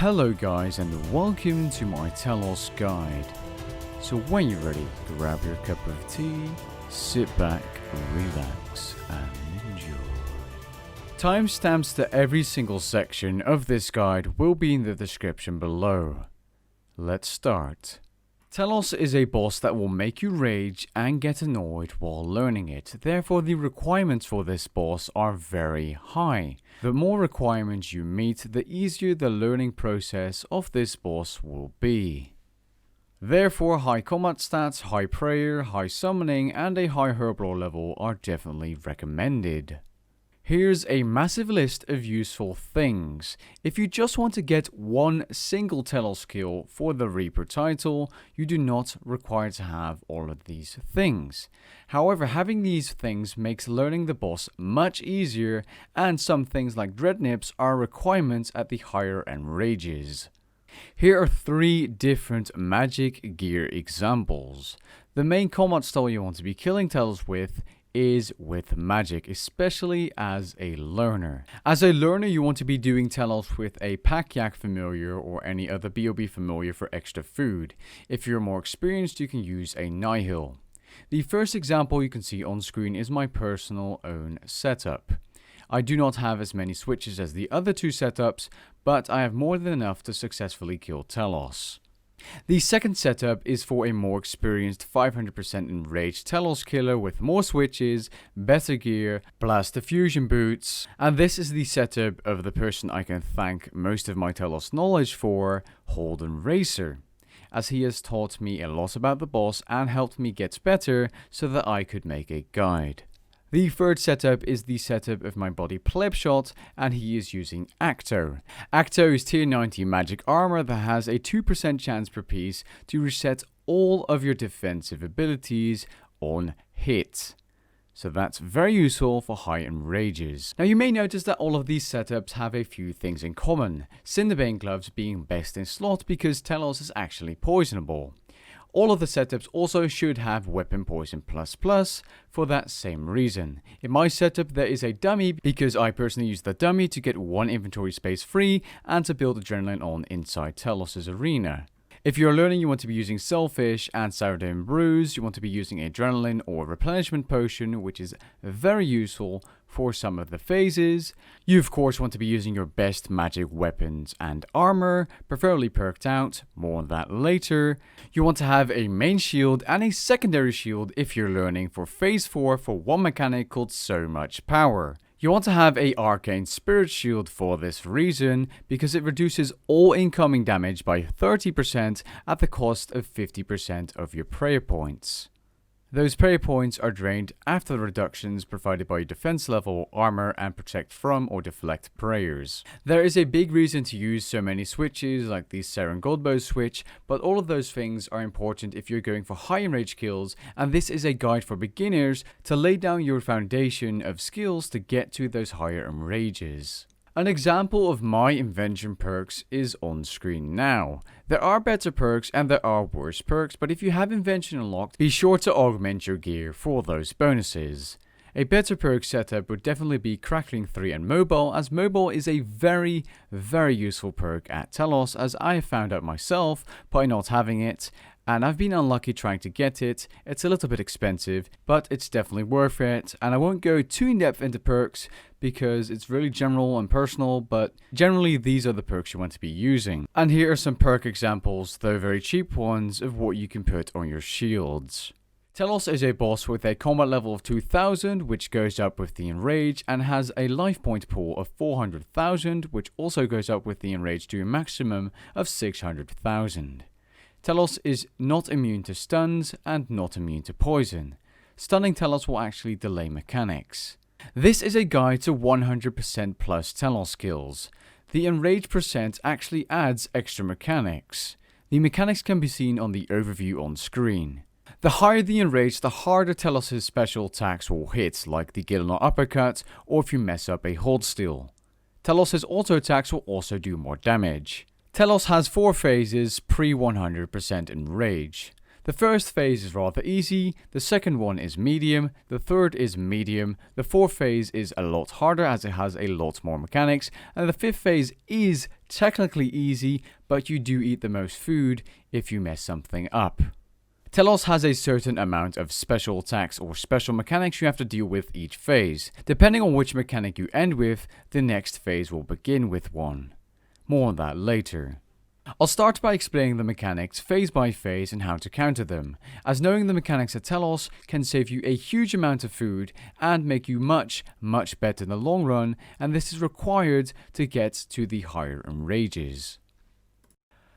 Hello guys and welcome to my Telos guide. So when you're ready, grab your cup of tea, sit back, relax and enjoy. Timestamps to every single section of this guide will be in the description below. Let's start. Telos is a boss that will make you rage and get annoyed while learning it, therefore the requirements for this boss are very high. The more requirements you meet, the easier the learning process of this boss will be. Therefore, high combat stats, high prayer, high summoning and a high herblore level are definitely recommended. Here's a massive list of useful things. If you just want to get one single Telos skill for the Reaper title, you do not require to have all of these things. However, having these things makes learning the boss much easier, and some things like Dread Nips are requirements at the higher enrages. Here are 3 different magic gear examples. The main combat style you want to be killing Telos with is with magic, especially as a learner. As a learner, you want to be doing Telos with a Pack-Yak familiar or any other BOB familiar for extra food. If you're more experienced, you can use a Nihil. The first example you can see on screen is my personal own setup. I do not have as many switches as the other 2 setups, but I have more than enough to successfully kill Telos. The second setup is for a more experienced 500% enraged Telos killer with more switches, better gear, blast diffusion boots, and this is the setup of the person I can thank most of my Telos knowledge for, Holden Racer, as he has taught me a lot about the boss and helped me get better so that I could make a guide. The third setup is the setup of my body Plebshot, and he is using Acto. Acto is tier 90 magic armor that has a 2% chance per piece to reset all of your defensive abilities on hit. So that's very useful for high enrages. Now you may notice that all of these setups have a few things in common. Cinderbane gloves being best in slot because Telos is actually poisonable. All of the setups also should have weapon poison ++ for that same reason. In my setup there is a dummy because I personally use the dummy to get 1 inventory space free and to build adrenaline on inside Telos' arena. If you're learning, you want to be using Selfish and Sourdough and Bruise, you want to be using Adrenaline or Replenishment Potion, which is very useful for some of the phases. You of course want to be using your best magic weapons and armor, preferably perked out, more on that later. You want to have a main shield and a secondary shield if you're learning for phase 4 for one mechanic called So Much Power. You want to have a Arcane Spirit Shield for this reason, because it reduces all incoming damage by 30% at the cost of 50% of your prayer points. Those prayer points are drained after the reductions provided by your defense level, armor, and protect from or deflect prayers. There is a big reason to use so many switches like the Seren Goldbow switch, but all of those things are important if you're going for high enrage kills, and this is a guide for beginners to lay down your foundation of skills to get to those higher enrages. An example of my Invention perks is on screen now. There are better perks and there are worse perks, but if you have Invention unlocked, be sure to augment your gear for those bonuses. A better perk setup would definitely be Crackling 3 and Mobile, as Mobile is a very useful perk at Telos, as I have found out myself by not having it, and I've been unlucky trying to get it. It's a little bit expensive, but it's definitely worth it, and I won't go too in depth into perks because it's really general and personal, but generally these are the perks you want to be using. And here are some perk examples, though very cheap ones, of what you can put on your shields. Telos is a boss with a combat level of 2000, which goes up with the enrage, and has a life point pool of 400,000, which also goes up with the enrage to a maximum of 600,000. Telos is not immune to stuns and not immune to poison. Stunning Telos will actually delay mechanics. This is a guide to 100% plus Telos skills. The enrage percent actually adds extra mechanics. The mechanics can be seen on the overview on screen. The higher the enrage, the harder Telos' special attacks will hit, like the Gielinor uppercut, or if you mess up a hold steal. Telos' auto attacks will also do more damage. Telos has 4 phases pre 100% enrage. The first phase is rather easy, the second one is medium, the third is medium, the fourth phase is a lot harder as it has a lot more mechanics, and the fifth phase is technically easy, but you do eat the most food if you mess something up. Telos has a certain amount of special attacks or special mechanics you have to deal with each phase. Depending on which mechanic you end with, the next phase will begin with one. More on that later. I'll start by explaining the mechanics phase by phase and how to counter them, as knowing the mechanics at Telos can save you a huge amount of food and make you much better in the long run, and this is required to get to the higher enrages.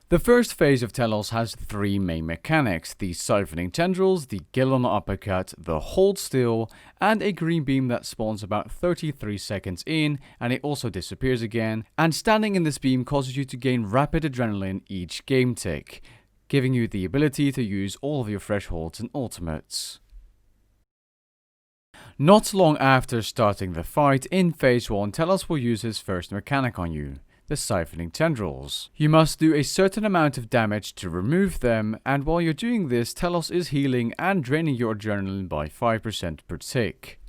The first phase of Telos has three main mechanics: the Siphoning tendrils, the Gielinor uppercut, the hold still, and a green beam that spawns about 33 seconds in, and it also disappears again, and standing in this beam causes you to gain rapid adrenaline each game tick, giving you the ability to use all of your thresholds and ultimates. Not long after starting the fight in phase 1, Telos will use his first mechanic on you: the Siphoning tendrils. You must do a certain amount of damage to remove them, and while you're doing this, Telos is healing and draining your adrenaline by 5% per tick.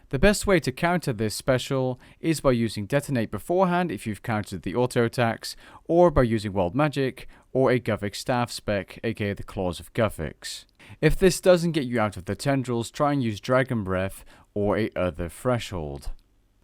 The best way to counter this special is by using Detonate beforehand if you've countered the auto attacks, or by using Wild Magic, or a Gothic Staff spec, aka the Claws of Gothics. If this doesn't get you out of the tendrils, try and use Dragon Breath or a other threshold.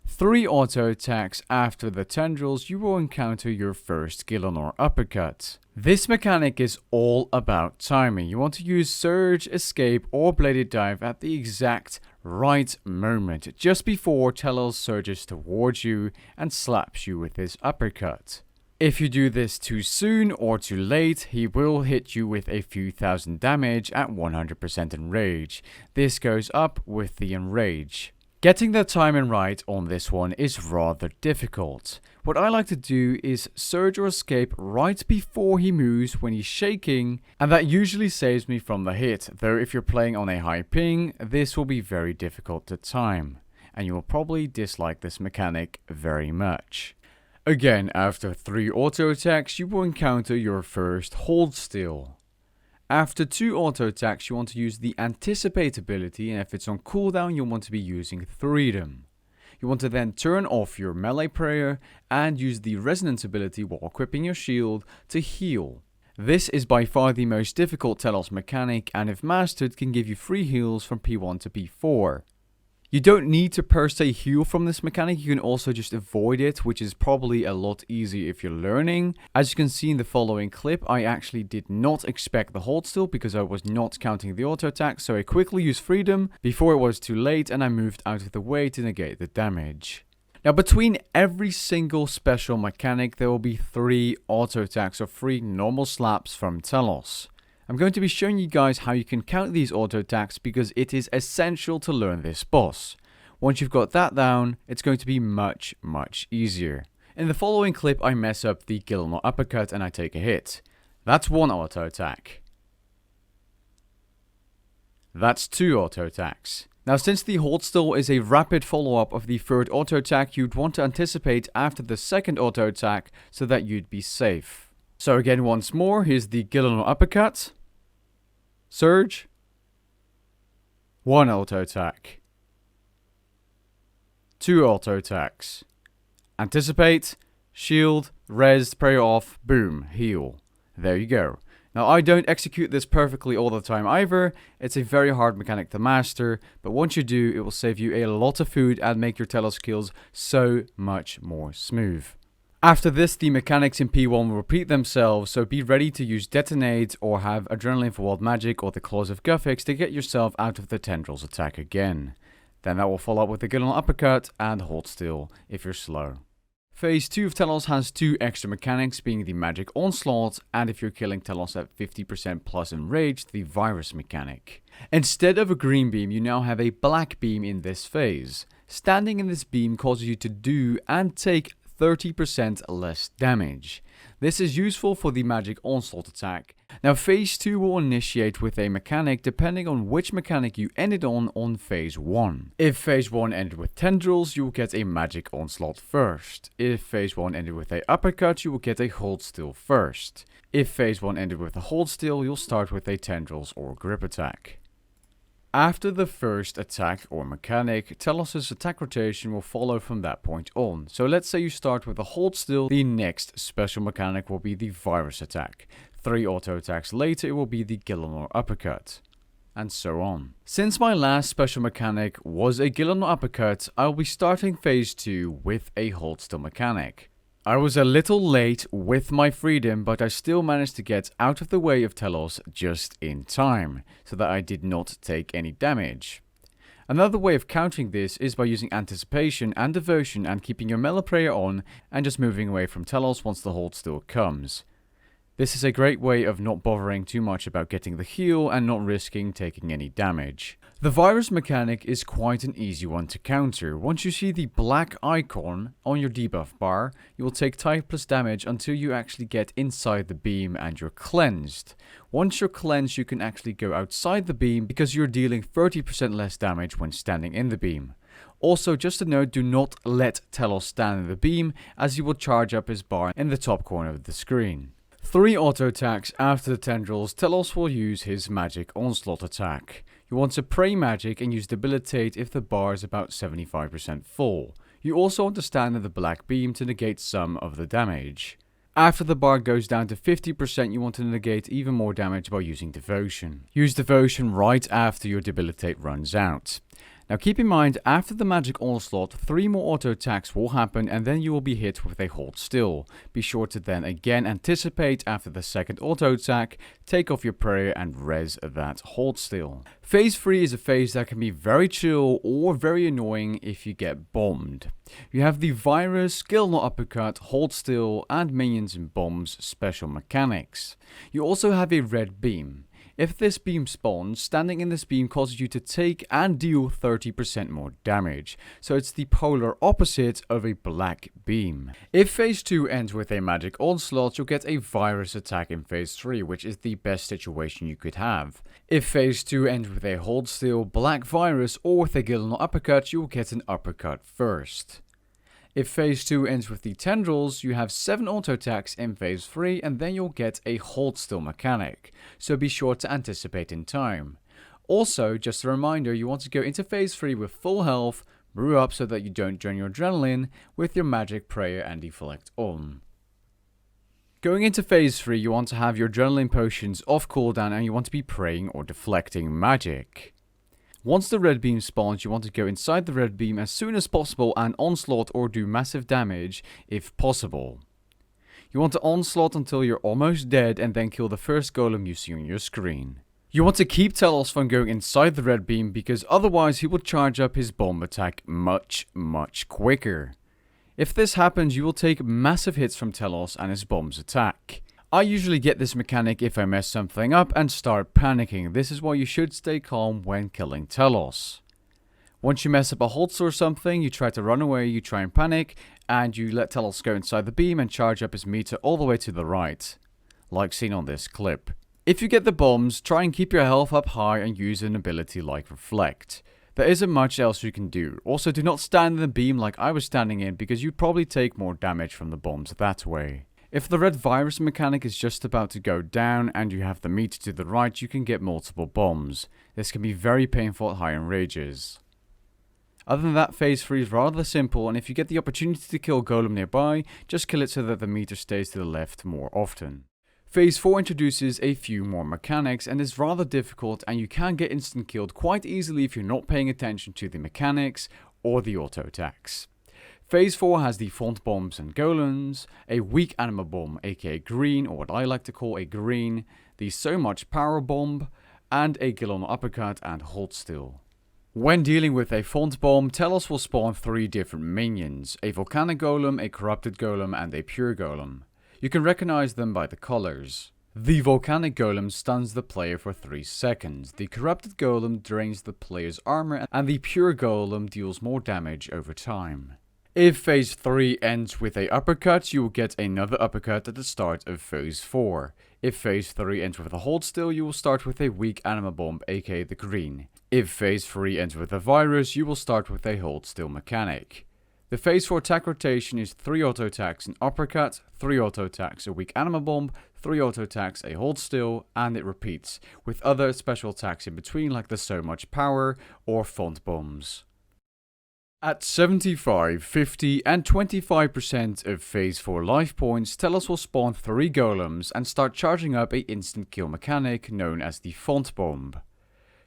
3 auto attacks after the tendrils, you will encounter your first Gielinor uppercut. This mechanic is all about timing. You want to use Surge, Escape, or Bladed Dive at the exact right moment, just before Telos surges towards you and slaps you with his uppercut. If you do this too soon or too late, he will hit you with a few thousand damage at 100% enrage. This goes up with the enrage. Getting the timing right on this one is rather difficult. What I like to do is surge or escape right before he moves when he's shaking, and that usually saves me from the hit, though if you're playing on a high ping, this will be very difficult to time, and you will probably dislike this mechanic very much. Again, after 3 auto attacks, you will encounter your first hold still. After 2 auto attacks, you want to use the Anticipate ability, and if it's on cooldown, you'll want to be using Freedom. You want to then turn off your melee prayer and use the Resonance ability while equipping your shield to heal. This is by far the most difficult Telos mechanic, and if mastered can give you free heals from P1 to P4. You don't need to per se heal from this mechanic, you can also just avoid it, which is probably a lot easier if you're learning. As you can see in the following clip, I actually did not expect the hold still because I was not counting the auto attack, so I quickly used Freedom before it was too late and I moved out of the way to negate the damage. Now between every single special mechanic there will be 3 auto attacks or 3 normal slaps from Telos. I'm going to be showing you guys how you can count these auto attacks because it is essential to learn this boss. Once you've got that down, it's going to be much easier. In the following clip I mess up the Gielinor uppercut and I take a hit. That's 1 auto attack. That's 2 auto attacks. Now since the hold still is a rapid follow-up of the 3rd auto attack, you'd want to anticipate after the 2nd auto attack so that you'd be safe. So again once more, here's the Gielinor uppercut. Surge. 1 auto attack. 2 auto attacks. Anticipate. Shield. Res. Prayer off. Boom. Heal. There you go. Now I don't execute this perfectly all the time either. It's a very hard mechanic to master, but once you do, it will save you a lot of food and make your Telos kills so much more smooth. After this, the mechanics in P1 will repeat themselves, so be ready to use Detonate or have Adrenaline for Wild Magic or the Claws of Gothics to get yourself out of the Tendrils attack again. Then that will follow up with the Gielinor uppercut and hold still if you're slow. Phase 2 of Telos has 2 extra mechanics, being the Magic Onslaught and if you're killing Telos at 50% plus enrage, the Virus mechanic. Instead of a green beam, you now have a black beam in this phase. Standing in this beam causes you to do and take 30% less damage. This is useful for the Magic Onslaught attack. Now phase 2 will initiate with a mechanic depending on which mechanic you ended on phase 1. If phase 1 ended with Tendrils, you will get a Magic Onslaught first. If phase 1 ended with a uppercut, you will get a Hold Still first. If phase 1 ended with a Hold Still, you'll start with a Tendrils or Grip attack. After the first attack or mechanic, Telos' attack rotation will follow from that point on. So let's say you start with a hold still, the next special mechanic will be the virus attack. 3 auto attacks later it will be the Gielinor uppercut. And so on. Since my last special mechanic was a Gielinor uppercut, I will be starting phase 2 with a hold still mechanic. I was a little late with my freedom, but I still managed to get out of the way of Telos just in time, so that I did not take any damage. Another way of countering this is by using anticipation and devotion and keeping your melee prayer on and just moving away from Telos once the hold still comes. This is a great way of not bothering too much about getting the heal and not risking taking any damage. The virus mechanic is quite an easy one to counter. Once you see the black icon on your debuff bar, you will take type plus damage until you actually get inside the beam and you're cleansed. Once you're cleansed, you can actually go outside the beam because you're dealing 30% less damage when standing in the beam. Also, just a note, do not let Telos stand in the beam as he will charge up his bar in the top corner of the screen. 3 auto attacks after the tendrils, Telos will use his magic onslaught attack. You want to pray magic and use debilitate if the bar is about 75% full. You also want to stand in the black beam to negate some of the damage. After the bar goes down to 50%, you want to negate even more damage by using devotion. Use devotion right after your debilitate runs out. Now keep in mind, after the magic onslaught, 3 more auto attacks will happen and then you will be hit with a hold still. Be sure to then again anticipate after the second auto attack, take off your prayer and res that hold still. Phase 3 is a phase that can be very chill or very annoying if you get bombed. You have the virus, Gielinor uppercut, hold still and minions and bombs special mechanics. You also have a red beam. If this beam spawns, standing in this beam causes you to take and deal 30% more damage, so it's the polar opposite of a black beam. If phase 2 ends with a magic onslaught, you'll get a virus attack in phase 3, which is the best situation you could have. If phase 2 ends with a hold still, black virus, or with a Gielinor uppercut, you'll get an uppercut first. If phase 2 ends with the tendrils, you have 7 auto attacks in phase 3 and then you'll get a hold still mechanic, so be sure to anticipate in time. Also, just a reminder, you want to go into phase 3 with full health, brew up so that you don't drain your adrenaline with your magic, prayer and deflect on. Going into phase 3, you want to have your adrenaline potions off cooldown and you want to be praying or deflecting magic. Once the red beam spawns, you want to go inside the red beam as soon as possible and onslaught or do massive damage if possible. You want to onslaught until you're almost dead and then kill the first golem you see on your screen. You want to keep Telos from going inside the red beam because otherwise he will charge up his bomb attack much quicker. If this happens, you will take massive hits from Telos and his bomb's attack. I usually get this mechanic if I mess something up and start panicking. This is why you should stay calm when killing Telos. Once you mess up a hold or something, you try to run away, you try and panic, and you let Telos go inside the beam and charge up his meter all the way to the right, like seen on this clip. If you get the bombs, try and keep your health up high and use an ability like Reflect. There isn't much else you can do. Also, do not stand in the beam like I was standing in because you'd probably take more damage from the bombs that way. If the red virus mechanic is just about to go down and you have the meter to the right, you can get multiple bombs. This can be very painful at high enrages. Other than that, phase 3 is rather simple, and if you get the opportunity to kill a golem nearby, just kill it so that the meter stays to the left more often. Phase 4 introduces a few more mechanics and is rather difficult, and you can get instant killed quite easily if you're not paying attention to the mechanics or the auto attacks. Phase 4 has the font bombs and golems, a weak Anima bomb aka green, or what I like to call a green, the so much power bomb, and a Gielinor uppercut and hold still. When dealing with a font bomb, Telos will spawn 3 different minions, a volcanic golem, a corrupted golem and a pure golem. You can recognize them by the colors. The volcanic golem stuns the player for 3 seconds, the corrupted golem drains the player's armor, and the pure golem deals more damage over time. If phase 3 ends with a uppercut, you will get another uppercut at the start of phase 4. If phase 3 ends with a hold still, you will start with a weak Anima bomb aka the green. If phase 3 ends with a virus, you will start with a hold still mechanic. The phase 4 attack rotation is 3 auto attacks an uppercut, 3 auto attacks a weak anima bomb, 3 auto attacks a hold still, and it repeats, with other special attacks in between like the so much power or font bombs. At 75, 50 and 25% of phase 4 life points, Telos will spawn 3 golems and start charging up a instant kill mechanic known as the font bomb.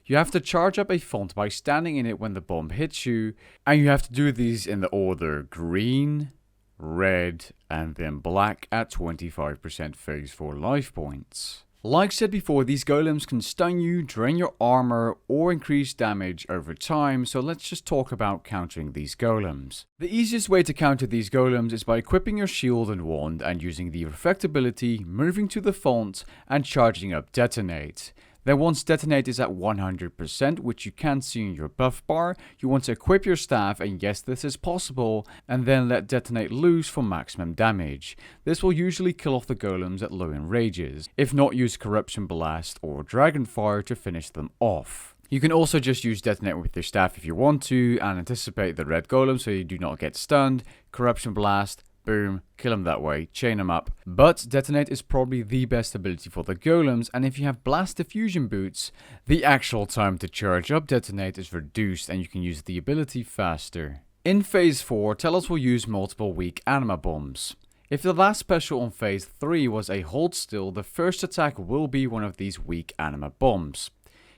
You have to charge up a font by standing in it when the bomb hits you, and you have to do these in the order green, red, and then black at 25% phase 4 life points. Like said before, these golems can stun you, drain your armor, or increase damage over time, so let's just talk about countering these golems. The easiest way to counter these golems is by equipping your shield and wand and using the reflect ability, moving to the font, and charging up detonate. Then once detonate is at 100%, which you can see in your buff bar, you want to equip your staff, and yes, this is possible, and then let detonate loose for maximum damage. This will usually kill off the golems at low enrages. If not, use corruption blast or dragonfire to finish them off. You can also just use detonate with your staff if you want to, and anticipate the red golem so you do not get stunned. Corruption blast, boom, kill them that way, chain them up. But detonate is probably the best ability for the golems, and if you have blast diffusion boots, the actual time to charge up detonate is reduced and you can use the ability faster. In phase 4, Telos will use multiple weak anima bombs. If the last special on phase 3 was a hold still, the first attack will be one of these weak anima bombs.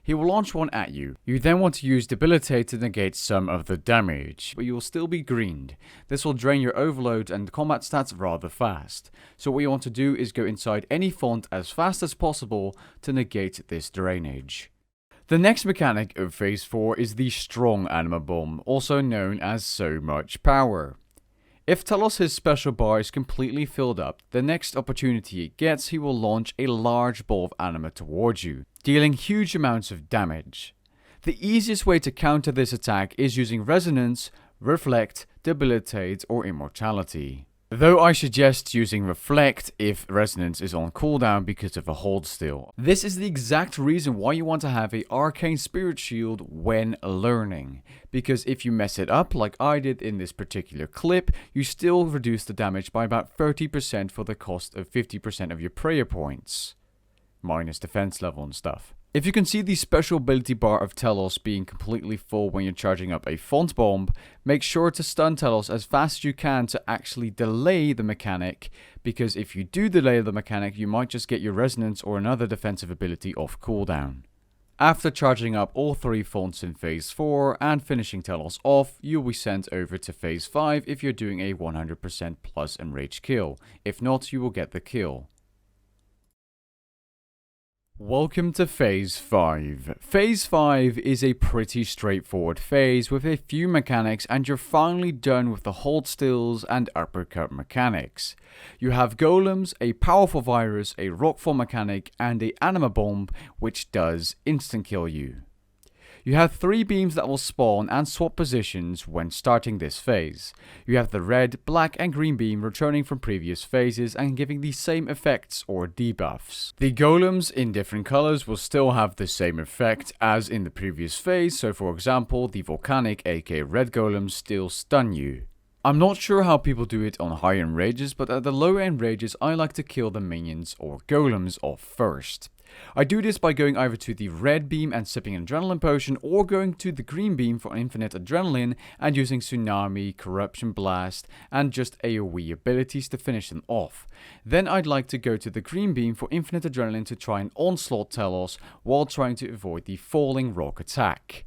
He will launch one at you. You then want to use Debilitate to negate some of the damage, but you will still be greened. This will drain your overload and combat stats rather fast. So what you want to do is go inside any font as fast as possible to negate this drainage. The next mechanic of phase 4 is the strong anima bomb, also known as so much power. If Telos' special bar is completely filled up, the next opportunity it gets, he will launch a large ball of anima towards you, dealing huge amounts of damage. The easiest way to counter this attack is using resonance, reflect, debilitate, or immortality. Though I suggest using reflect if resonance is on cooldown because of a hold still. This is the exact reason why you want to have a arcane spirit shield when learning. Because if you mess it up like I did in this particular clip, you still reduce the damage by about 30% for the cost of 50% of your prayer points. Minus defense level and stuff. If you can see the special ability bar of Telos being completely full when you're charging up a font bomb, make sure to stun Telos as fast as you can to actually delay the mechanic, because if you do delay the mechanic, you might just get your resonance or another defensive ability off cooldown. After charging up all 3 fonts in phase 4 and finishing Telos off, you'll be sent over to phase 5 if you're doing a 100% plus enrage kill. If not, you will get the kill. Welcome to Phase 5. Phase 5 is a pretty straightforward phase with a few mechanics, and you're finally done with the hold stills and uppercut mechanics. You have golems, a powerful virus, a rockfall mechanic, and a anima bomb which does instant kill you. You have 3 beams that will spawn and swap positions when starting this phase. You have the red, black and green beam returning from previous phases and giving the same effects or debuffs. The golems in different colors will still have the same effect as in the previous phase, so for example the volcanic aka red golems still stun you. I'm not sure how people do it on higher enrages, but at the lower enrages I like to kill the minions or golems off first. I do this by going either to the red beam and sipping an adrenaline potion, or going to the green beam for infinite adrenaline and using tsunami, corruption blast and just AoE abilities to finish them off. Then I'd like to go to the green beam for infinite adrenaline to try and onslaught Telos while trying to avoid the falling rock attack.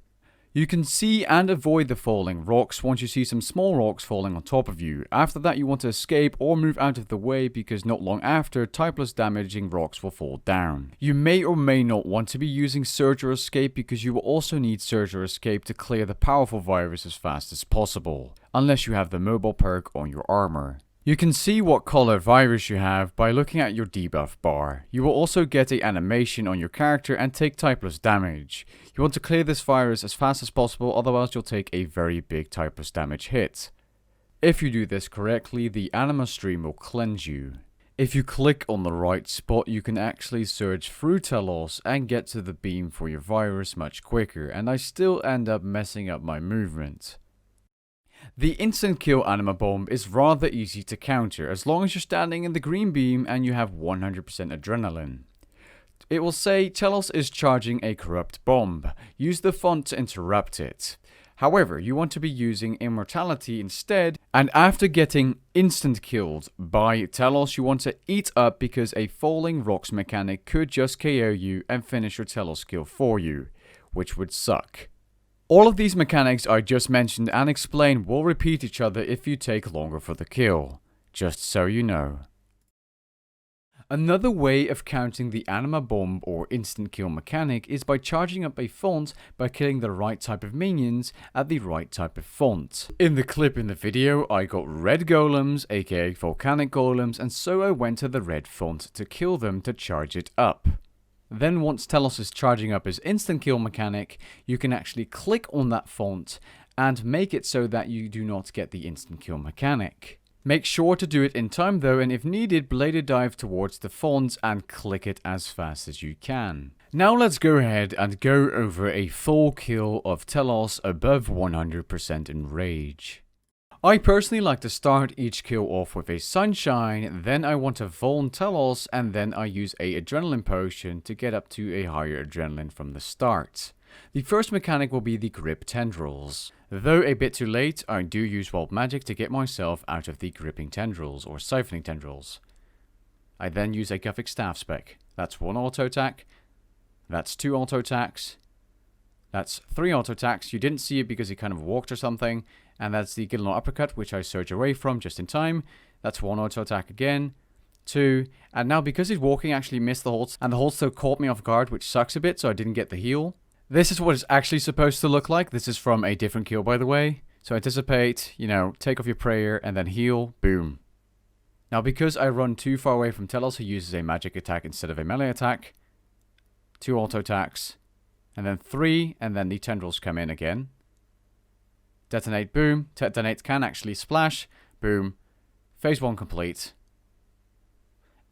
You can see and avoid the falling rocks once you see some small rocks falling on top of you. After that you want to escape or move out of the way, because not long after, typeless damaging rocks will fall down. You may or may not want to be using Surge or Escape, because you will also need Surge or Escape to clear the powerful virus as fast as possible, unless you have the mobile perk on your armor. You can see what color virus you have by looking at your debuff bar. You will also get an animation on your character and take typeless damage. You want to clear this virus as fast as possible, otherwise you'll take a very big typeless damage hit. If you do this correctly, the Anima stream will cleanse you. If you click on the right spot, you can actually surge through Telos and get to the beam for your virus much quicker, and I still end up messing up my movement. The instant kill Anima bomb is rather easy to counter as long as you're standing in the green beam and you have 100% adrenaline. It will say Telos is charging a corrupt bomb. Use the font to interrupt it. However, you want to be using immortality instead, and after getting instant killed by Telos, you want to eat up because a falling rocks mechanic could just KO you and finish your Telos kill for you, which would suck. All of these mechanics I just mentioned and explained will repeat each other if you take longer for the kill, just so you know. Another way of counting the Anima bomb or instant kill mechanic is by charging up a font by killing the right type of minions at the right type of font. In the clip in the video, I got red golems, aka volcanic golems, and so I went to the red font to kill them to charge it up. Then once Telos is charging up his instant kill mechanic, you can actually click on that font and make it so that you do not get the instant kill mechanic. Make sure to do it in time though, and if needed, bladed dive towards the fonts and click it as fast as you can. Now let's go ahead and go over a full kill of Telos above 100% enrage. I personally like to start each kill off with a sunshine, then I want to Vuln Telos, and then I use a adrenaline potion to get up to a higher adrenaline from the start. The first mechanic will be the grip tendrils. Though a bit too late, I do use wild magic to get myself out of the gripping tendrils or siphoning tendrils. I then use a Gothic staff spec. That's 1 auto attack, that's 2 auto attacks, that's 3 auto attacks. You didn't see it because he kind of walked or something, and that's the Gielinor uppercut, which I surge away from just in time. That's 1 auto attack again, 2, and now because he's walking, I actually missed the hold, and the hold still caught me off guard, which sucks a bit, so I didn't get the heal. This is what it's actually supposed to look like. This is from a different kill, by the way. So anticipate, take off your prayer and then heal. Boom. Now because I run too far away from Telos, he uses a magic attack instead of a melee attack. 2 auto attacks. And then 3, and then the tendrils come in again. Detonate, boom. Detonate can actually splash. Boom. Phase 1 complete.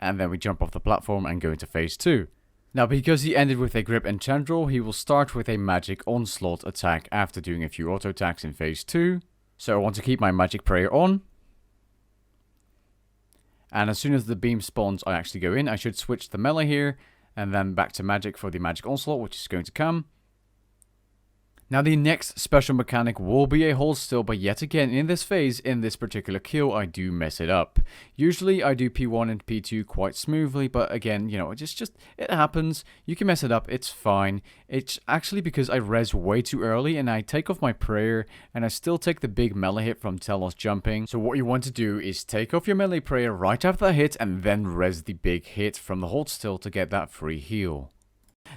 And then we jump off the platform and go into phase 2. Now because he ended with a grip and tendril, he will start with a magic onslaught attack after doing a few auto attacks in phase 2. So I want to keep my magic prayer on. And as soon as the beam spawns, I actually go in. I should switch the melee here, and then back to magic for the magic onslaught, which is going to come. Now the next special mechanic will be a hold still, but yet again in this phase, in this particular kill, I do mess it up. Usually I do P1 and P2 quite smoothly, but again, it happens. You can mess it up, it's fine. It's actually because I res way too early and I take off my prayer and I still take the big melee hit from Telos jumping. So what you want to do is take off your melee prayer right after that hit and then res the big hit from the hold still to get that free heal.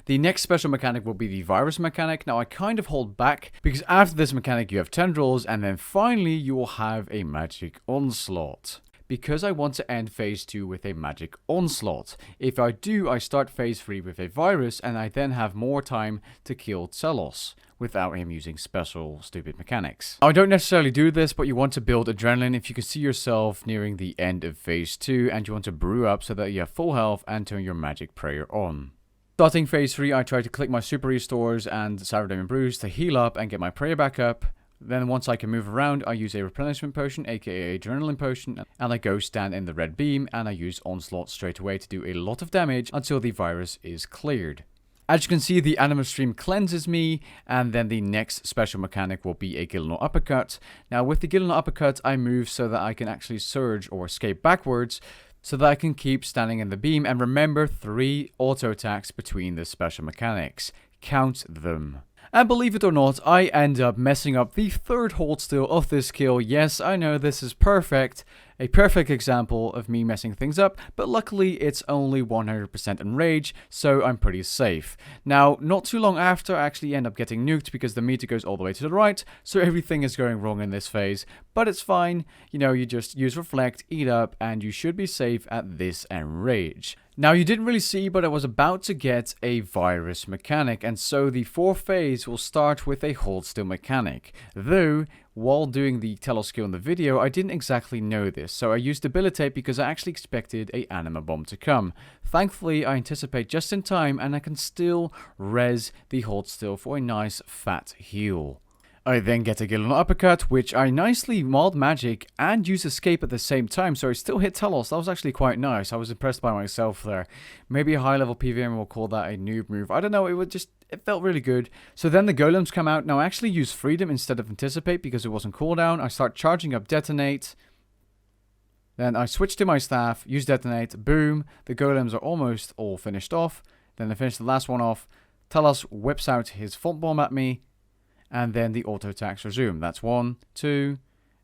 The next special mechanic will be the virus mechanic. Now I kind of hold back because after this mechanic you have tendrils and then finally you will have a magic onslaught. Because I want to end phase 2 with a magic onslaught. If I do, I start phase 3 with a virus and I then have more time to kill Telos without him using special stupid mechanics. I don't necessarily do this, but you want to build adrenaline if you can see yourself nearing the end of phase 2 and you want to brew up so that you have full health and turn your magic prayer on. Starting phase 3, I try to click my super restores and Sour Diamond Brews to heal up and get my prayer back up. Then once I can move around, I use a replenishment potion, aka adrenaline potion, and I go stand in the red beam and I use onslaught straight away to do a lot of damage until the virus is cleared. As you can see, the Anima stream cleanses me, and then the next special mechanic will be a Gielinor uppercut. Now with the Gielinor uppercut, I move so that I can actually surge or escape backwards, so that I can keep standing in the beam, and remember 3 auto attacks between the special mechanics. Count them. And believe it or not, I end up messing up the third hold still of this kill. Yes, I know this is perfect. A perfect example of me messing things up, but luckily it's only 100% enrage, so I'm pretty safe. Now, not too long after, I actually end up getting nuked because the meter goes all the way to the right, so everything is going wrong in this phase. But it's fine, you just use reflect, eat up, and you should be safe at this enrage. Now, you didn't really see, but I was about to get a virus mechanic, and so the fourth phase will start with a hold still mechanic. Though, while doing the Telos skill in the video, I didn't exactly know this, so I used debilitate because I actually expected a Anima bomb to come. Thankfully, I anticipate just in time, and I can still res the hold still for a nice fat heal. I then get a Gielinor uppercut, which I nicely mild magic and use escape at the same time, so I still hit Telos. That was actually quite nice. I was impressed by myself there. Maybe a high level PVM will call that a noob move. I don't know, it felt really good. So then the golems come out. Now I actually use freedom instead of anticipate because it wasn't cooldown. I start charging up detonate. Then I switch to my staff, use detonate, boom. The golems are almost all finished off. Then I finish the last one off. Telos whips out his fault bomb at me. And then the auto attacks resume. That's 1, 2,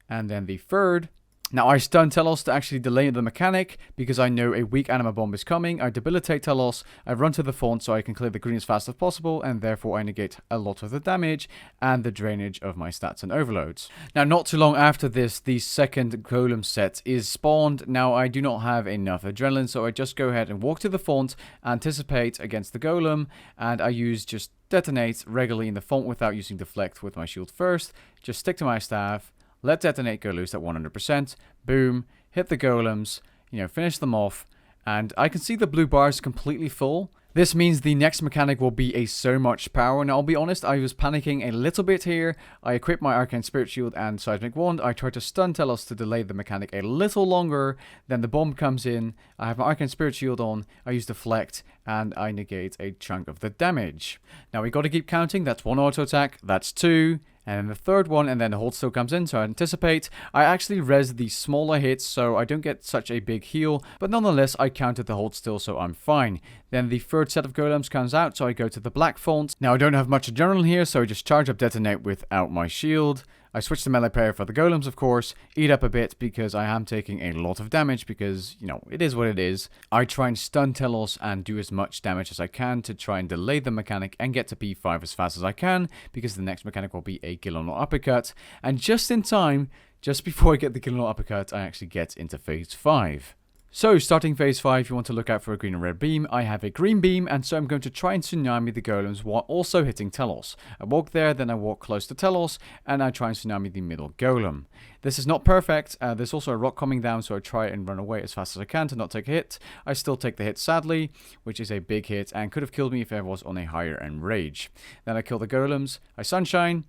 and then the third. Now I stun Telos to actually delay the mechanic because I know a weak Anima bomb is coming. I debilitate Telos, I run to the font so I can clear the green as fast as possible, and therefore I negate a lot of the damage and the drainage of my stats and overloads. Now not too long after this, the second golem set is spawned. Now I do not have enough adrenaline, so I just go ahead and walk to the font, anticipate against the golem, and I use just detonate regularly in the font without using deflect with my shield first. Just stick to my staff. Let detonate go loose at 100%. Boom. Hit the golems. Finish them off. And I can see the blue bars completely full. This means the next mechanic will be a so much power. Now, I'll be honest, I was panicking a little bit here. I equipped my Arcane Spirit Shield and Seismic Wand. I tried to stun Telos to delay the mechanic a little longer. Then the bomb comes in. I have my Arcane Spirit Shield on. I use Deflect, and I negate a chunk of the damage. Now, we got to keep counting. That's 1 auto attack. That's 2. And then the third one, and then the hold still comes in, so I anticipate. I actually res the smaller hits, so I don't get such a big heal, but nonetheless, I counted the hold still, so I'm fine. Then the third set of golems comes out, so I go to the black font. Now, I don't have much adrenaline here, so I just charge up detonate without my shield. I switch to melee player for the golems, of course, eat up a bit because I am taking a lot of damage because, it is what it is. I try and stun Telos and do as much damage as I can to try and delay the mechanic and get to P5 as fast as I can because the next mechanic will be a Gielinor uppercut. And just in time, just before I get the Gielinor uppercut, I actually get into phase 5. So, starting phase 5, you want to look out for a green and red beam. I have a green beam, and so I'm going to try and tsunami the golems while also hitting Telos. I walk there, then I walk close to Telos, and I try and tsunami the middle golem. This is not perfect. There's also a rock coming down, so I try and run away as fast as I can to not take a hit. I still take the hit, sadly, which is a big hit, and could have killed me if I was on a higher enrage. Then I kill the golems. I sunshine,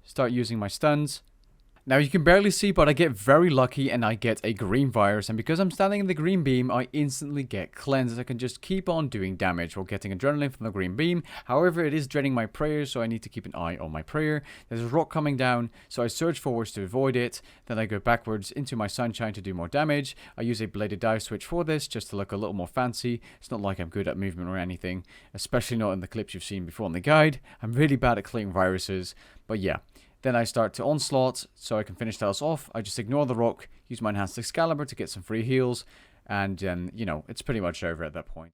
start using my stuns. Now you can barely see, but I get very lucky and I get a green virus, and because I'm standing in the green beam, I instantly get cleansed. I can just keep on doing damage while getting adrenaline from the green beam. However, it is draining my prayer, so I need to keep an eye on my prayer. There's a rock coming down, so I surge forwards to avoid it. Then I go backwards into my sunshine to do more damage. I use a bladed dive switch for this, just to look a little more fancy. It's not like I'm good at movement or anything, especially not in the clips you've seen before on the guide. I'm really bad at clearing viruses, but yeah. Then I start to onslaught, so I can finish Telos off. I just ignore the rock, use my Enhanced Excalibur to get some free heals, and then, it's pretty much over at that point.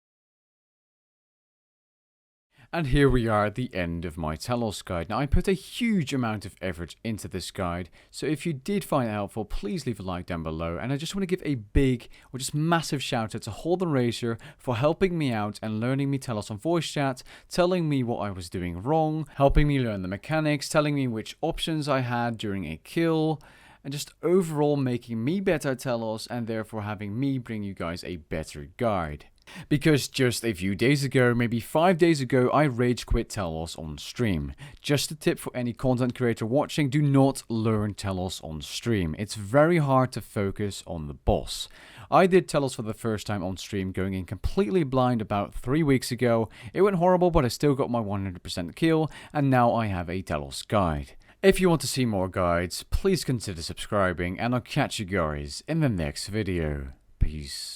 And here we are at the end of my Telos guide. Now, I put a huge amount of effort into this guide, so if you did find it helpful, please leave a like down below. And I just want to give a big, or just massive shout out to Hold and Razor for helping me out and learning me Telos on voice chat, telling me what I was doing wrong, helping me learn the mechanics, telling me which options I had during a kill, and just overall making me better at Telos, and therefore having me bring you guys a better guide. Because just a few days ago, maybe 5 days ago, I rage quit Telos on stream. Just a tip for any content creator watching, do not learn Telos on stream. It's very hard to focus on the boss. I did Telos for the first time on stream, going in completely blind about 3 weeks ago. It went horrible, but I still got my 100% kill, and now I have a Telos guide. If you want to see more guides, please consider subscribing, and I'll catch you guys in the next video. Peace.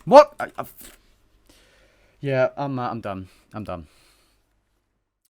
What? Yeah, I'm done. I'm done.